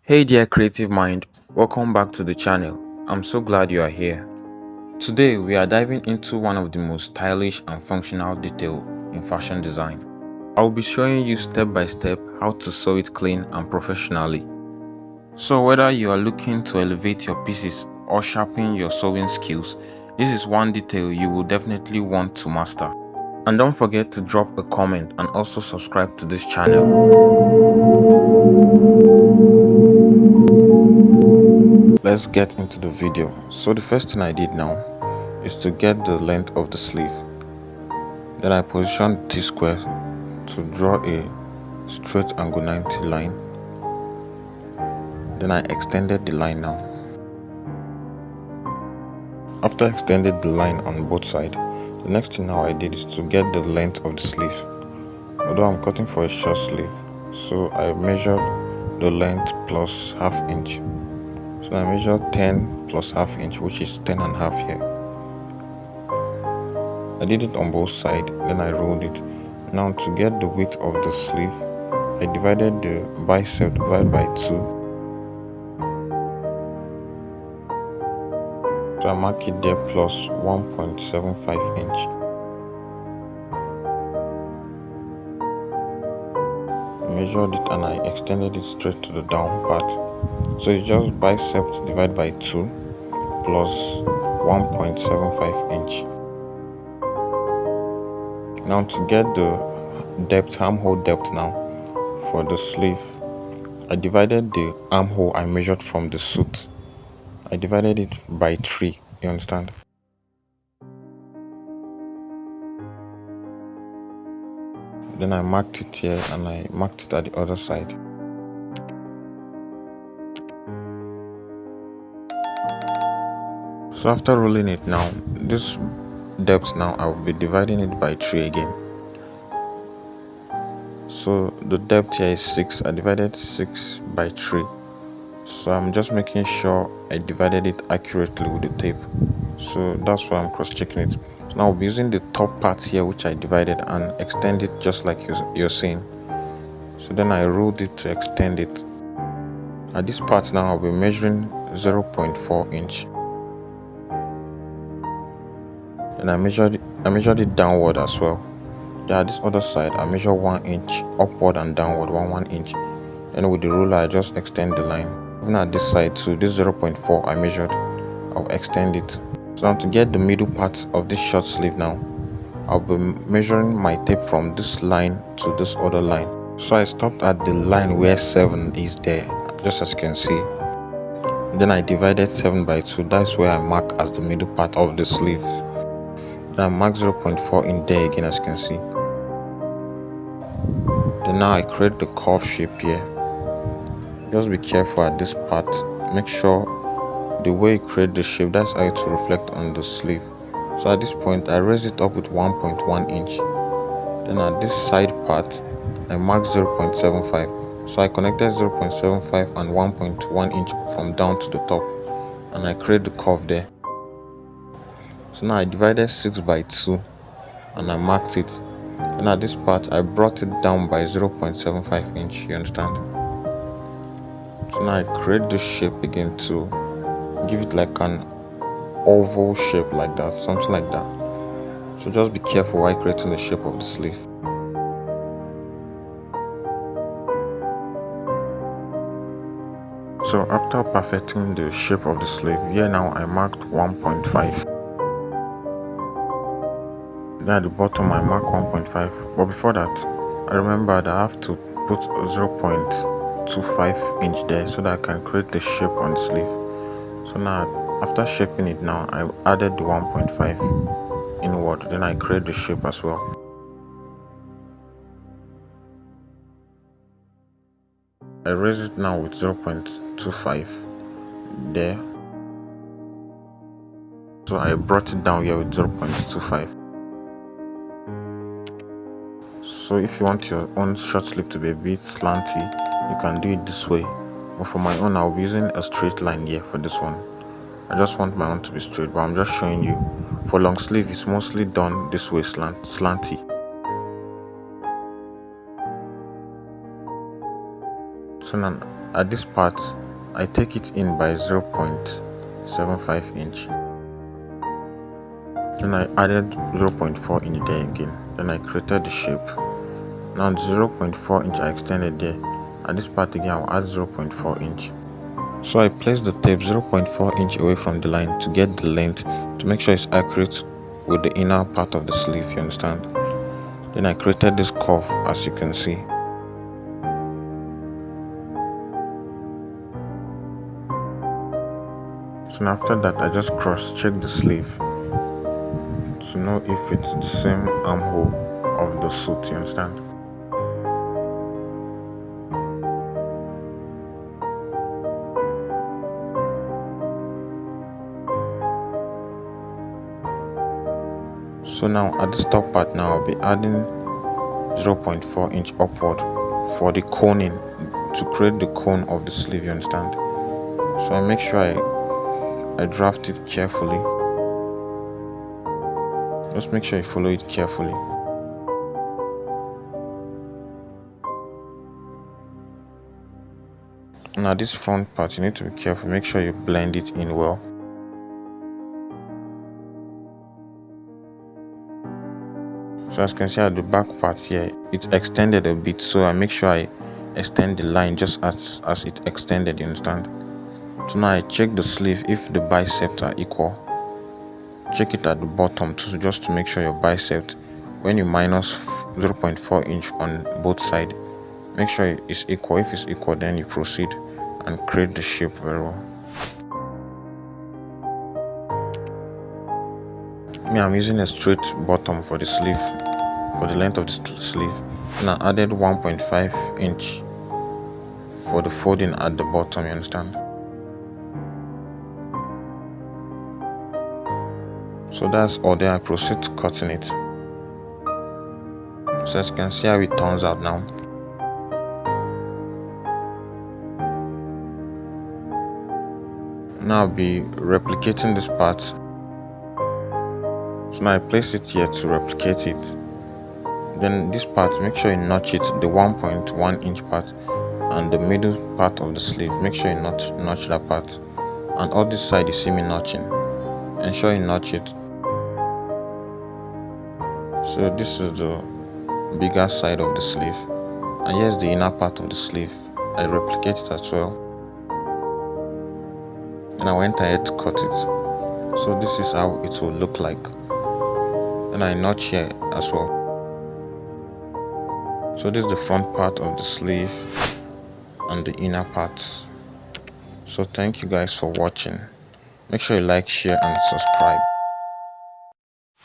Hey dear creative mind, welcome back to the channel. I'm so glad you are here. Today we are diving into one of the most stylish and functional detail in fashion design. I will be showing you step by step how to sew it clean and professionally. So whether you are looking to elevate your pieces or sharpen your sewing skills, this is one detail you will definitely want to master. And don't forget to drop a comment and also subscribe to this channel. Let's get into the video. So the first thing I did now is to get the length of the sleeve. Then I positioned the T-square to draw a straight angle 90 line. Then I extended the line now. After extended the line on both sides, the next thing now I did is to get the length of the sleeve. Although I'm cutting for a short sleeve, so I measured the length plus half inch. So I measured 10 plus half inch, which is 10 and a half here. I did it on both sides, then I rolled it. Now to get the width of the sleeve, I divided the bicep divided by 2. So I mark it there plus 1.75 inch. I measured it and I extended it straight to the down part. So it's just bicep divided by 2 plus 1.75 inch. Now to get the depth, armhole depth now for the sleeve, I divided the armhole I measured from the suit. I divided it by 3, you understand? Then I marked it here and I marked it at the other side. So after rolling it now, this depth now I will be dividing it by 3 again. So the depth here is 6. I divided 6 by 3. So I'm just making sure I divided it accurately with the tape. So that's why I'm cross-checking it. So now I'll be using the top part here which I divided and extend it just like you're seeing. So then I rolled it to extend it. At this part now I'll be measuring 0.4 inch. And I measured it downward as well. Then at this other side I measure 1 inch upward and downward, 1 inch. Then with the ruler I just extend the line. Even at this side too, this 0.4 I measured, I'll extend it. So now to get the middle part of this short sleeve now, I'll be measuring my tape from this line to this other line. So I stopped at the line where 7 is there, just as you can see. Then I divided 7 by 2, that's where I mark as the middle part of the sleeve. Then I mark 0.4 in there again, as you can see. Then now I create the curve shape here. Just be careful at this part. Make sure the way you create the shape, that's how it will reflect on the sleeve. So at this point I raise it up with 1.1 inch. Then at this side part I mark 0.75. So I connected 0.75 and 1.1 inch from down to the top, and I create the curve there. So now I divided 6 by 2 and I marked it. And at this part I brought it down by 0.75 inch, you understand? So now I create this shape again to give it like an oval shape like that, something like that. So just be careful while creating the shape of the sleeve. So after perfecting the shape of the sleeve, here now I marked 1.5. Then at the bottom I mark 1.5. But before that, I remembered I have to put 0.25 inch there so that I can create the shape on the sleeve. So now after shaping it now, I added the 1.5 inward. Then I create the shape as well. I raise it now with 0.25 there. So I brought it down here with 0.25. So if you want your own short sleeve to be a bit slanty, you can do it this way. But for my own, I'll be using a straight line here for this one. I just want my own to be straight, but I'm just showing you. For long sleeve, it's mostly done this way, slanty. So now at this part I take it in by 0.75 inch. Then I added 0.4 inch there again. Then I created the shape. Now the 0.4 inch I extended there. At this part again I'll add 0.4 inch. So I placed the tape 0.4 inch away from the line to get the length, to make sure it's accurate with the inner part of the sleeve, you understand. Then I created this curve, as you can see. So now after that I just cross check the sleeve to know if it's the same armhole of the suit, you understand. So now at this top part now I'll be adding 0.4 inch upward for the coning, to create the cone of the sleeve, you understand. So I make sure I draft it carefully. Just make sure you follow it carefully. Now this front part you need to be careful, make sure you blend it in well. So as you can see at the back part here, it's extended a bit, so I make sure I extend the line just as it extended, you understand. So now I check the sleeve if the biceps are equal. Check it at the bottom too, just to make sure your bicep, when you minus 0.4 inch on both sides, make sure it's equal. If it's equal, then you proceed and create the shape very well. Me, I'm using a straight bottom for the sleeve, for the length of the sleeve, and I added 1.5 inch for the folding at the bottom, you understand. So that's all. Then I proceed to cutting it. So as you can see how it turns out now. Now I'll be replicating this part. So now I place it here to replicate it. Then this part, make sure you notch it, the 1.1 inch part and the middle part of the sleeve, make sure you notch that part. And all this side you see me notching, ensure you notch it. So this is the bigger side of the sleeve, and here's the inner part of the sleeve. I replicate it as well, and I went ahead to cut it. So this is how it will look like. Then I notch here as well. So this is the front part of the sleeve and the inner part. So thank you guys for watching. Make sure you like, share and subscribe.